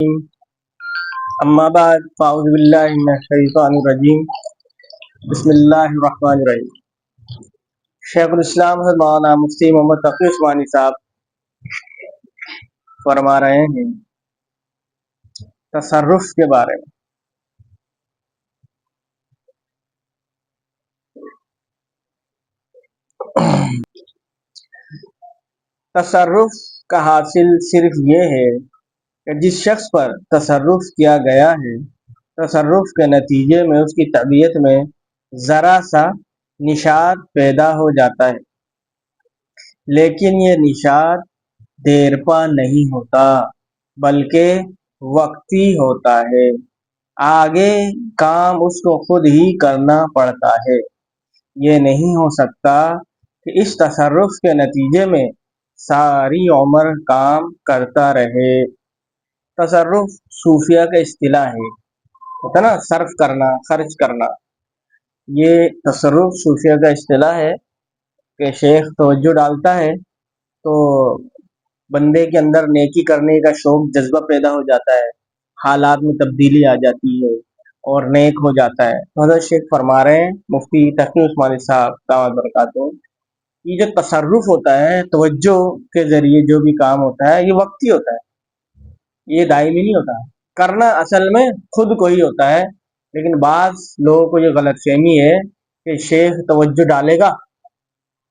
اما بعد فاعوذ باللہ من الشیطان الرجیم بسم اللہ الرحمن الرحیم۔ شیخ الاسلام حضرت مولانا مفتی محمد تقی عثمانی صاحب فرما رہے ہیں تصرف کے بارے میں۔ تصرف کا حاصل صرف یہ ہے کہ جس شخص پر تصرف کیا گیا ہے، تصرف کے نتیجے میں اس کی طبیعت میں ذرا سا نشاط پیدا ہو جاتا ہے، لیکن یہ نشاط دیرپا نہیں ہوتا بلکہ وقتی ہوتا ہے۔ آگے کام اس کو خود ہی کرنا پڑتا ہے۔ یہ نہیں ہو سکتا کہ اس تصرف کے نتیجے میں ساری عمر کام کرتا رہے۔ تصرف صوفیہ کا اصطلاح ہے، ہوتا نا صرف کرنا، خرچ کرنا۔ یہ تصرف صوفیہ کا اصطلاح ہے کہ شیخ توجہ ڈالتا ہے تو بندے کے اندر نیکی کرنے کا شوق، جذبہ پیدا ہو جاتا ہے، حالات میں تبدیلی آ جاتی ہے اور نیک ہو جاتا ہے۔ حضرت شیخ فرما رہے ہیں مفتی تقی عثمانی صاحب دامت برکاتہ، یہ جو تصرف ہوتا ہے، توجہ کے ذریعے جو بھی کام ہوتا ہے، یہ وقتی ہوتا ہے، یہ دائمی نہیں ہوتا۔ کرنا اصل میں خود کو ہی ہوتا ہے، لیکن بعض لوگوں کو یہ غلط فہمی ہے کہ شیخ توجہ ڈالے گا،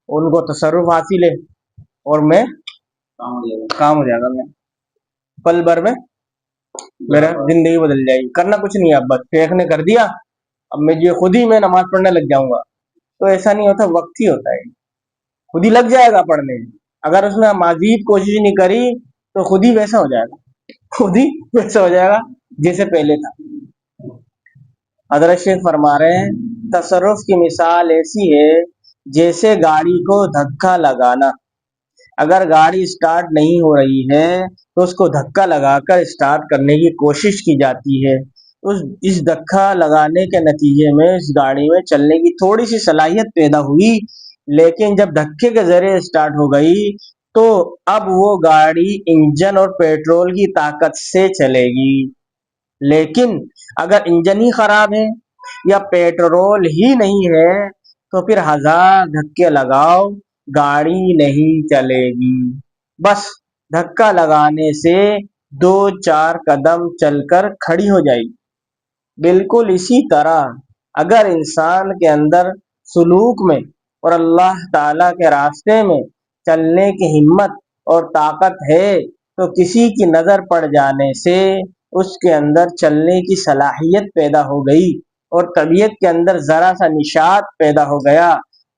ان کو تصرف حاصل ہے اور میں کام ہو جائے گا، میں پل بھر میں میرا زندگی بدل جائے گی۔ کرنا کچھ نہیں ہے، اب بس شیخ نے کر دیا، اب میں جو خود ہی میں نماز پڑھنے لگ جاؤں گا، تو ایسا نہیں ہوتا، وقتی ہوتا ہے، خود ہی لگ جائے گا پڑھنے۔ اگر اس نے مزید کوشش نہیں کری تو خود ہی ویسا ہو جائے گا، خود ہی ویسا ہو جائے گا جیسے پہلے تھا۔ حضرت شیخ فرما رہے ہیں تصرف کی مثال ایسی ہے جیسے گاڑی کو دھکا لگانا۔ اگر گاڑی سٹارٹ نہیں ہو رہی ہے تو اس کو دھکا لگا کر سٹارٹ کرنے کی کوشش کی جاتی ہے۔ اس دھکا لگانے کے نتیجے میں اس گاڑی میں چلنے کی تھوڑی سی صلاحیت پیدا ہوئی، لیکن جب دھکے کے ذریعے سٹارٹ ہو گئی تو اب وہ گاڑی انجن اور پیٹرول کی طاقت سے چلے گی۔ لیکن اگر انجن ہی خراب ہے یا پیٹرول ہی نہیں ہے تو پھر ہزار دھکے لگاؤ، گاڑی نہیں چلے گی، بس دھکا لگانے سے 2-4 قدم چل کر کھڑی ہو جائے گی۔ بالکل اسی طرح اگر انسان کے اندر سلوک میں اور اللہ تعالیٰ کے راستے میں چلنے کی ہمت اور طاقت ہے تو کسی کی نظر پڑ جانے سے اس کے اندر چلنے کی صلاحیت پیدا ہو گئی اور طبیعت کے اندر ذرا سا نشاط پیدا ہو گیا۔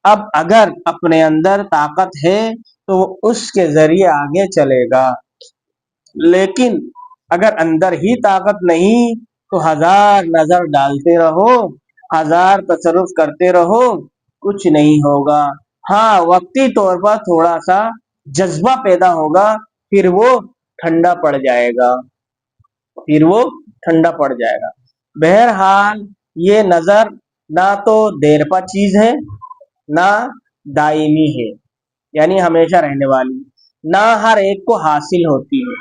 اب اگر اپنے اندر طاقت ہے تو وہ اس کے ذریعے آگے چلے گا، لیکن اگر اندر ہی طاقت نہیں تو ہزار نظر ڈالتے رہو، ہزار تصرف کرتے رہو، کچھ نہیں ہوگا۔ ہاں وقتی طور پر تھوڑا سا جذبہ پیدا ہوگا، پھر وہ ٹھنڈا پڑ جائے گا، بہرحال یہ نظر نہ تو دیرپا چیز ہے، نہ دائمی ہے، یعنی ہمیشہ رہنے والی، نہ ہر ایک کو حاصل ہوتی ہے،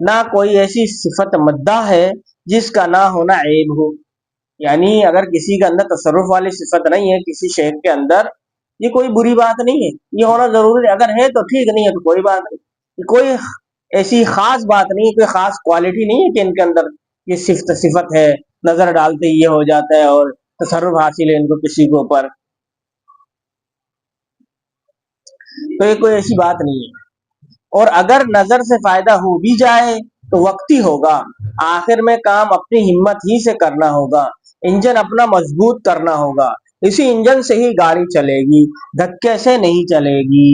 نہ کوئی ایسی صفت مدح ہے جس کا نہ ہونا عیب ہو۔ یعنی اگر کسی کے اندر تصرف والی صفت نہیں ہے، کسی شیخ کے اندر، یہ کوئی بری بات نہیں ہے، یہ ہونا ضروری ہے، اگر ہے تو ٹھیک، نہیں ہے تو کوئی بات نہیں، کوئی ایسی خاص بات نہیں ہے، کوئی خاص کوالٹی نہیں ہے کہ ان کے اندر یہ صفت ہے، نظر ڈالتے ہی یہ ہو جاتا ہے اور تصرف حاصل ہے ان کو کسی کے اوپر، تو یہ کوئی ایسی بات نہیں ہے۔ اور اگر نظر سے فائدہ ہو بھی جائے تو وقتی ہوگا، آخر میں کام اپنی ہمت ہی سے کرنا ہوگا، انجن اپنا مضبوط کرنا ہوگا، اسی انجن سے ہی گاڑی چلے گی، دھکے سے نہیں چلے گی۔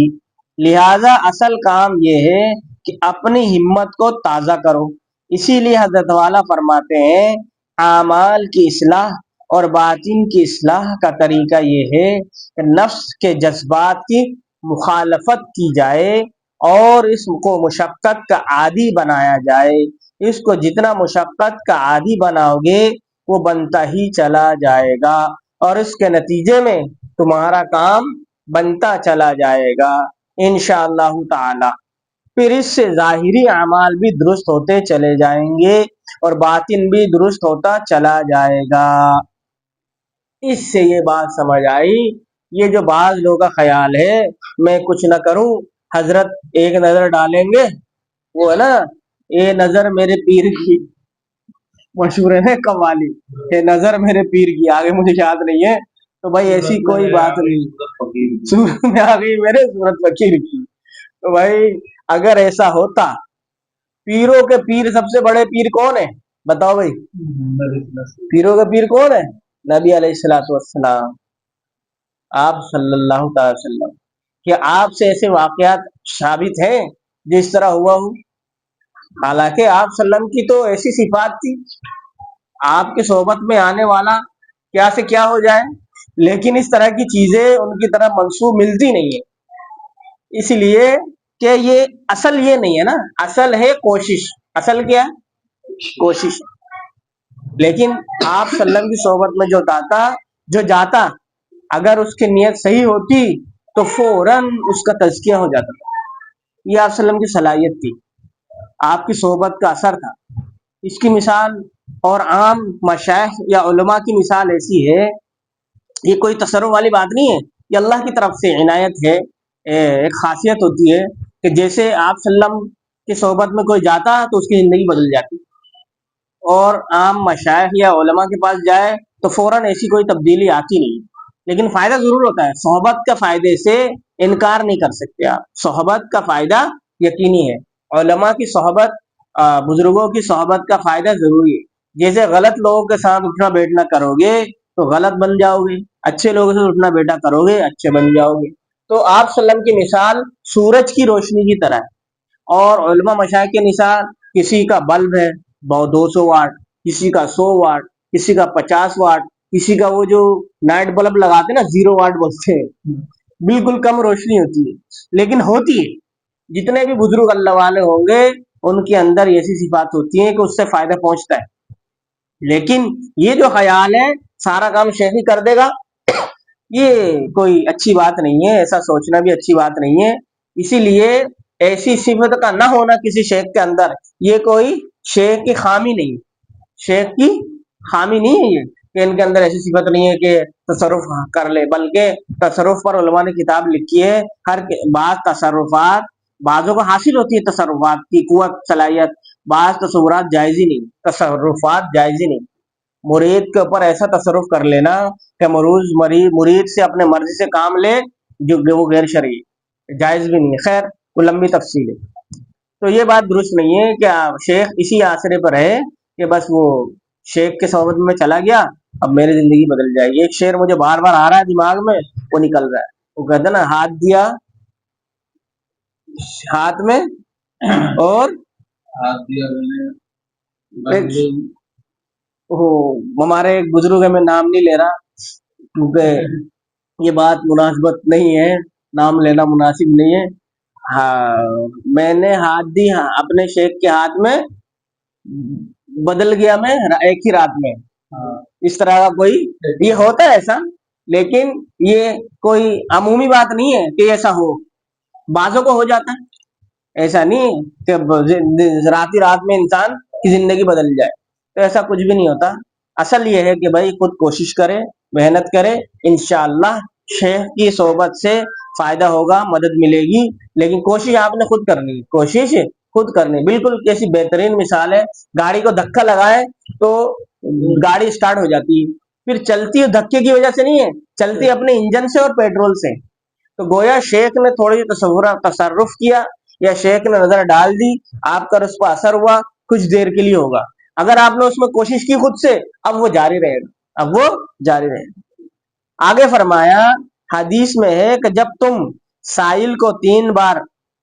لہذا اصل کام یہ ہے کہ اپنی ہمت کو تازہ کرو۔ اسی لیے حضرت والا فرماتے ہیں اعمال کی اصلاح اور باطن کی اصلاح کا طریقہ یہ ہے کہ نفس کے جذبات کی مخالفت کی جائے اور اس کو مشقت کا عادی بنایا جائے۔ اس کو جتنا مشقت کا عادی بناؤ گے وہ بنتا ہی چلا جائے گا اور اس کے نتیجے میں تمہارا کام بنتا چلا جائے گا انشاءاللہ تعالی۔ پھر اس سے ظاہری اعمال بھی درست ہوتے چلے جائیں گے اور باطن بھی درست ہوتا چلا جائے گا۔ اس سے یہ بات سمجھ آئی، یہ جو بعض لوگوں کا خیال ہے میں کچھ نہ کروں، حضرت ایک نظر ڈالیں گے، وہ ہے نا یہ نظر میرے پیر کی، مشہور ہے نا قوالی، یہ نظر میرے پیر کی، آگے مجھے یاد نہیں ہے، تو بھائی ایسی کوئی بات نہیں، صورت میں آ گئی میرے صورت فقیر کی۔ تو بھائی اگر ایسا ہوتا، پیروں کے پیر سب سے بڑے پیر کون ہے بتاؤ بھائی؟ پیروں کا پیر کون ہے؟ نبی علیہ الصلوۃ والسلام، آپ صلی اللہ تعالی وسلم۔ کہ آپ سے ایسے واقعات ثابت ہیں جس طرح ہوا ہوں؟ حالانکہ آپ صلی اللہ علیہ وسلم کی تو ایسی صفات تھی، آپ کے صحبت میں آنے والا کیا سے کیا ہو جائے، لیکن اس طرح کی چیزیں ان کی طرح منسوب ملتی نہیں ہے، اس لیے کہ یہ اصل یہ نہیں ہے نا، اصل ہے کوشش، اصل کیا ہے؟ کوشش۔ لیکن آپ صلی اللہ علیہ وسلم کی صحبت میں جو جاتا اگر اس کی نیت صحیح ہوتی تو فوراً اس کا تزکیہ ہو جاتا تھا۔ یہ آپ صلی اللہ علیہ وسلم کی صلاحیت تھی، آپ کی صحبت کا اثر تھا۔ اس کی مثال اور عام مشائخ یا علماء کی مثال ایسی ہے، یہ کوئی تصرف والی بات نہیں ہے، یہ اللہ کی طرف سے عنایت ہے، ایک خاصیت ہوتی ہے کہ جیسے آپ صلی اللہ علیہ وسلم کی صحبت میں کوئی جاتا تو اس کی زندگی بدل جاتی، اور عام مشائخ یا علماء کے پاس جائے تو فوراً ایسی کوئی تبدیلی آتی نہیں، لیکن فائدہ ضرور ہوتا ہے۔ صحبت کا فائدے سے انکار نہیں کر سکتے آپ، صحبت کا فائدہ یقینی ہے، علماء کی صحبت، بزرگوں کی صحبت کا فائدہ ضروری ہے۔ جیسے غلط لوگوں کے ساتھ اٹھنا بیٹھنا کرو گے تو غلط بن جاؤ گے، اچھے لوگوں سے اٹھنا بیٹھنا کرو گے اچھے بن جاؤ گے۔ تو آپ صلی اللہ علیہ وسلم کی مثال سورج کی روشنی کی طرح ہے، اور علماء مشائخ کی مثال کسی کا بلب ہے 200 واٹ، کسی کا 100 واٹ، کسی کا 50 واٹ، کسی کا وہ جو نائٹ بلب لگاتے ہیں نا 0 واٹ بولتے ہیں، بالکل کم روشنی ہوتی ہے لیکن ہوتی ہے۔ جتنے بھی بزرگ اللہ والے ہوں گے ان کے اندر ایسی صفات ہوتی ہیں کہ اس سے فائدہ پہنچتا ہے، لیکن یہ جو خیال ہے سارا کام شیخ ہی کر دے گا، یہ کوئی اچھی بات نہیں ہے، ایسا سوچنا بھی اچھی بات نہیں ہے۔ اسی لیے ایسی صفت کا نہ ہونا کسی شیخ کے اندر یہ کوئی شیخ کی خامی نہیں، شیخ کی خامی نہیں ہے یہ کہ ان کے اندر ایسی صفت نہیں ہے کہ تصرف کر لے، بلکہ تصرف پر علماء نے کتاب لکھی ہے، ہر بعض تصرفات بعضوں کو حاصل ہوتی ہے، تصرفات کی قوت صلاحیت، بعض تصورات جائز ہی نہیں، تصرفات جائز ہی نہیں۔ مرید کے اوپر ایسا تصرف کر لینا کہ مرید سے اپنے مرضی سے کام لے جو وہ غیر شرعی جائز بھی نہیں ہے، خیر وہ لمبی تفصیل ہے۔ تو یہ بات درست نہیں ہے کہ شیخ اسی آسرے پر ہے کہ بس وہ شیخ کے صحبت میں چلا گیا اب میری زندگی بدل جائے گی۔ ایک شعر مجھے بار بار آ رہا ہے دماغ میں، وہ نکل رہا ہے، وہ کہتے نا ہاتھ دیا ہاتھ میں اور ہمارے ایک بزرگ ہے، میں نام نہیں لے رہا کیونکہ یہ بات مناسبت نہیں ہے، نام لینا مناسب نہیں ہے۔ ہاں میں نے ہاتھ دی اپنے شیخ کے ہاتھ میں، بدل گیا میں ایک ہی رات میں، اس طرح کا کوئی یہ ہوتا ہے ایسا، لیکن یہ کوئی عمومی بات نہیں ہے کہ ایسا ہو، بعضوں کو ہو جاتا ہے، ایسا نہیں کہ رات ہی رات میں انسان کی زندگی بدل جائے، تو ایسا کچھ بھی نہیں ہوتا۔ اصل یہ ہے کہ بھائی خود کوشش کرے، محنت کرے، انشاءاللہ شیخ کی صحبت سے فائدہ ہوگا، مدد ملے گی، لیکن کوشش آپ نے خود کرنی ہے، کوشش خود کرنی۔ بالکل کیسی بہترین مثال ہے، گاڑی کو دھکا لگائے تو گاڑی سٹارٹ ہو جاتی ہے، پھر چلتی ہے دھکے کی وجہ سے نہیں ہے، چلتی اپنے انجن سے اور پیٹرول سے۔ تو گویا شیخ نے تھوڑی تصرف کیا یا شیخ نے نظر ڈال دی، آپ کا اس پر اثر ہوا، کچھ دیر کے لیے ہوگا، اگر آپ نے اس میں کوشش کی خود سے اب وہ جاری رہے گا، اب وہ جاری رہے گا۔ آگے فرمایا حدیث میں ہے کہ جب تم سائل کو 3 بار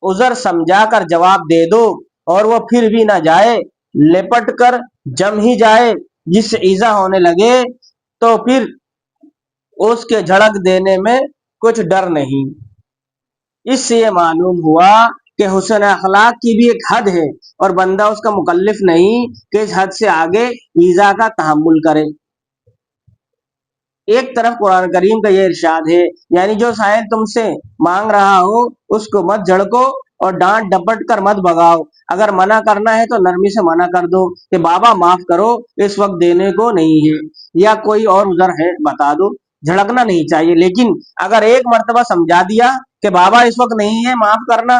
عذر سمجھا کر جواب دے دو اور وہ پھر بھی نہ جائے، لپٹ کر جم ہی جائے، جس سے ایذا ہونے لگے تو پھر اس کے جھڑک دینے میں کچھ ڈر نہیں۔ اس سے یہ معلوم ہوا کہ حسن اخلاق کی بھی ایک حد ہے اور بندہ اس کا مکلف نہیں کہ اس حد سے آگے ایذا کا تحمل کرے۔ ایک طرف قرآن کریم کا یہ ارشاد ہے، یعنی جو سائل تم سے مانگ رہا ہو اس کو مت جھڑکو اور ڈانٹ ڈپٹ کر مت بھگاؤ، اگر منع کرنا ہے تو نرمی سے منع کر دو کہ بابا معاف کرو، اس وقت دینے کو نہیں ہے، یا کوئی اور عذر ہے بتا دو۔ جھڑکنا نہیں چاہیے، لیکن اگر ایک مرتبہ سمجھا دیا کہ بابا اس وقت نہیں ہے معاف کرنا،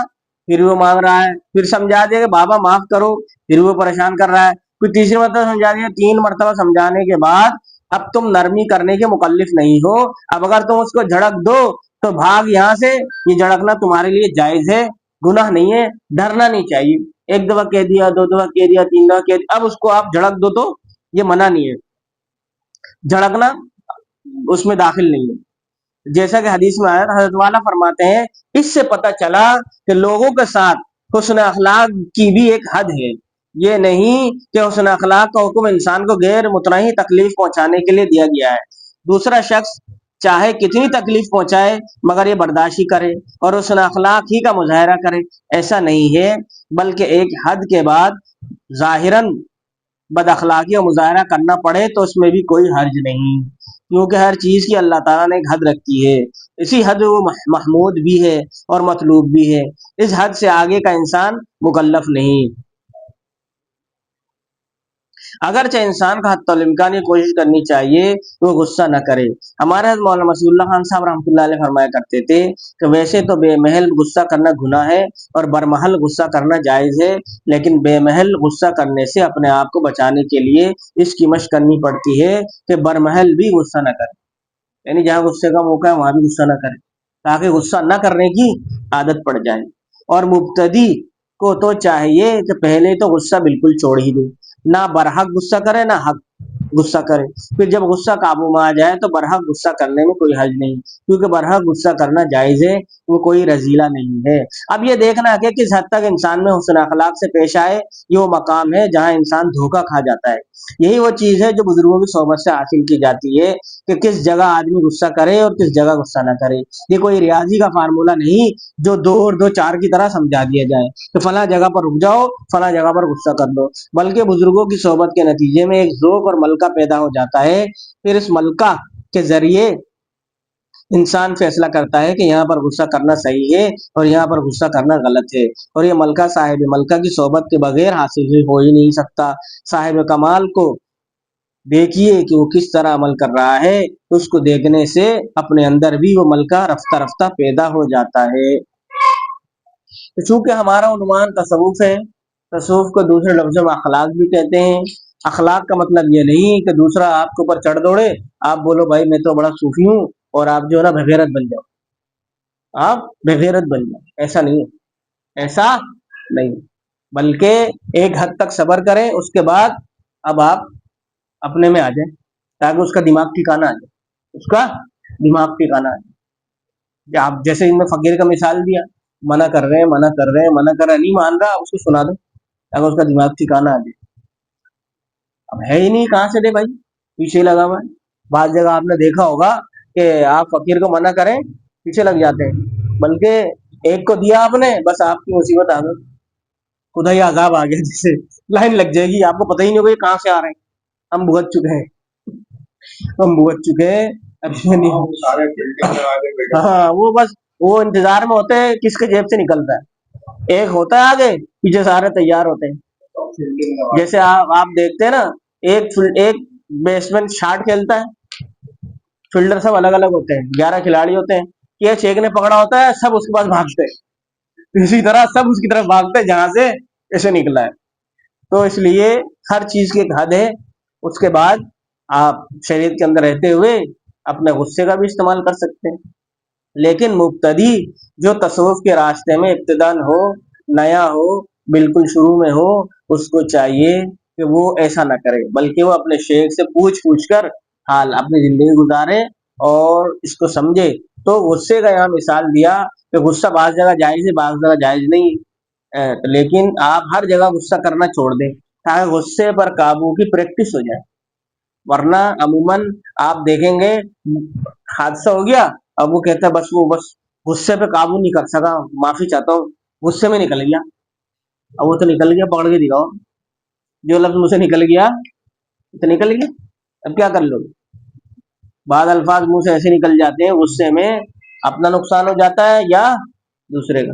پھر وہ مانگ رہا ہے، پھر سمجھا دیا کہ بابا معاف کرو، پھر وہ پریشان کر رہا ہے، پھر تیسری مرتبہ سمجھا دیا، 3 مرتبہ سمجھانے کے بعد اب تم نرمی کرنے کے مکلف نہیں ہو، اب اگر تم اس کو جھڑک دو تو بھاگ یہاں سے، یہ جھڑکنا تمہارے لیے جائز ہے، گناہ نہیں ہے، ڈرنا نہیں چاہیے۔ ایک دفعہ کہہ دیا، 2 دفعہ کہہ دیا، 3 دفعہ کہہ دیا، اب اس کو آپ جھڑک دو تو یہ منع نہیں ہے، جھڑکنا اس میں داخل نہیں ہے۔ جیسا کہ حدیث میں آیا، حضرت والا فرماتے ہیں اس سے پتہ چلا کہ لوگوں کے ساتھ حسن اخلاق کی بھی ایک حد ہے، یہ نہیں کہ حسن اخلاق کا حکم انسان کو غیر متناہی تکلیف پہنچانے کے لیے دیا گیا ہے، دوسرا شخص چاہے کتنی تکلیف پہنچائے مگر یہ برداشت ہی کرے اور حسن اخلاق ہی کا مظاہرہ کرے، ایسا نہیں ہے، بلکہ ایک حد کے بعد ظاہراً بد اخلاقی اور مظاہرہ کرنا پڑے تو اس میں بھی کوئی حرج نہیں، کیونکہ ہر چیز کی اللہ تعالیٰ نے ایک حد رکھی ہے، اسی حد وہ محمود بھی ہے اور مطلوب بھی ہے، اس حد سے آگے کا انسان مکلف نہیں۔ اگرچہ انسان کا حتی الامکان یہ کوشش کرنی چاہیے کہ وہ غصہ نہ کرے۔ ہمارے حضرت مولانا مسیح اللہ خان صاحب رحمۃ اللہ علیہ فرمایا کرتے تھے کہ ویسے تو بے محل غصہ کرنا گناہ ہے اور برمحل غصہ کرنا جائز ہے، لیکن بے محل غصہ کرنے سے اپنے آپ کو بچانے کے لیے اس کی مشق کرنی پڑتی ہے کہ برمحل بھی غصہ نہ کرے، یعنی جہاں غصے کا موقع ہے وہاں بھی غصہ نہ کرے، تاکہ غصہ نہ کرنے کی عادت پڑ جائے۔ اور مبتدی کو تو چاہیے کہ پہلے تو غصہ بالکل چھوڑ ہی دے، نہ برحق غصہ کرے نہ حق غصہ کرے، پھر جب غصہ قابو میں آ جائے تو برحق غصہ کرنے میں کوئی حرج نہیں، کیونکہ برحق غصہ کرنا جائز ہے، وہ کوئی رذیلہ نہیں ہے۔ اب یہ دیکھنا کہ کس حد تک انسان میں حسن اخلاق سے پیش آئے، یہ وہ مقام ہے جہاں انسان دھوکہ کھا جاتا ہے۔ یہی وہ چیز ہے جو بزرگوں کی صحبت سے حاصل کی جاتی ہے کہ کس جگہ آدمی غصہ کرے اور کس جگہ غصہ نہ کرے۔ یہ کوئی ریاضی کا فارمولہ نہیں جو 2 اور 2 4 کی طرح سمجھا دیا جائے کہ فلاں جگہ پر رک جاؤ، فلاں جگہ پر غصہ کر دو، بلکہ بزرگوں کی صحبت کے نتیجے میں ایک ذوق اور ملکہ پیدا ہو جاتا ہے، پھر اس ملکہ کے ذریعے انسان فیصلہ کرتا ہے کہ یہاں پر غصہ کرنا صحیح ہے اور یہاں پر غصہ کرنا غلط ہے، اور یہ ملکہ صاحب ملکہ کی صحبت کے بغیر حاصل ہو ہی نہیں سکتا۔ صاحب کمال کو دیکھیے کہ وہ کس طرح عمل کر رہا ہے، اس کو دیکھنے سے اپنے اندر بھی وہ ملکہ رفتہ رفتہ پیدا ہو جاتا ہے۔ چونکہ ہمارا عنوان تصوف ہے، تصوف کو دوسرے لفظوں میں اخلاق بھی کہتے ہیں۔ اخلاق کا مطلب یہ نہیں کہ دوسرا آپ کے اوپر چڑھ دوڑے، آپ بولو بھائی میں تو بڑا صوفی ہوں اور آپ جو ہے نا بغیرت بن جاؤ، آپ بغیرت بن جاؤ، ایسا نہیں ہے، ایسا نہیں، بلکہ ایک حد تک صبر کریں، اس کے بعد اب آپ اپنے میں آ جائیں تاکہ اس کا دماغ ٹھکانا آ جائے، اس کا دماغ ٹھکانا آ جائے۔ آپ جیسے ان میں فقیر کا مثال دیا، منع کر رہے ہیں منع کر رہے ہیں منع کر رہے ہیں، نہیں مان رہا، اس کو سنا دو تاکہ اس کا دماغ ٹھکانا آ جائے۔ اب ہے ہی نہیں، کہاں سے دے بھائی، پیچھے لگا ہوا ہے۔ بعض جگہ آپ نے دیکھا ہوگا کہ آپ فقیر کو منع کریں پیچھے لگ جاتے ہیں، بلکہ ایک کو دیا آپ نے، بس آپ کی مصیبت آ گئی، خدا ہی عذاب آ گیا، جسے لائن لگ جائے گی، آپ کو پتہ ہی نہیں ہوگا یہ کہاں سے آ رہے ہیں، ہم بھگت چکے ہیں، ہم بھگت چکے ہیں، اب یہ نہیں، ہاں وہ بس وہ انتظار میں ہوتے ہیں کس کے جیب سے نکلتا ہے، ایک ہوتا ہے آگے، پیچھے سارے تیار ہوتے ہیں۔ جیسے آپ دیکھتے ہیں نا، ایک بیٹسمین شاٹ کھیلتا ہے، فیلڈر سب الگ الگ ہوتے ہیں، 11 کھلاڑی ہوتے ہیں، کیچ ایک نے پکڑا ہوتا ہے، سب اس کے پاس بھاگتے ہیں، اسی طرح سب اس کی طرف بھاگتے ہیں جہاں سے ایسے نکلا ہے۔ تو اس لیے ہر چیز کی ایک حد ہے، اس کے بعد آپ شریعت کے اندر رہتے ہوئے اپنے غصے کا بھی استعمال کر سکتے ہیں، لیکن مبتدی جو تصوف کے راستے میں ابتدان ہو، نیا ہو، بالکل شروع میں ہو، اس کو چاہیے کہ وہ ایسا نہ کرے، بلکہ وہ اپنے شیخ سے پوچھ کر حال اپنی زندگی گزارے اور اس کو سمجھے۔ تو غصے کا یہاں مثال دیا کہ غصہ بعض جگہ جائز ہے بعض جگہ جائز نہیں، لیکن آپ ہر جگہ غصہ کرنا چھوڑ دیں تاکہ غصے پر قابو کی پریکٹس ہو جائے، ورنہ عموماً آپ دیکھیں گے حادثہ ہو گیا، اب وہ کہتا ہے بس غصے پہ قابو نہیں کر سکا، معافی چاہتا ہوں، غصے میں نکل گیا، اب وہ تو نکل گیا، پکڑ کے دکھاؤ، جو لفظ مجھ سے نکل گیا تو نکل گیا، اب کیا کر لو گے؟ بعض الفاظ منہ سے ایسے نکل جاتے ہیں غصے میں اپنا نقصان ہو جاتا ہے یا دوسرے کا۔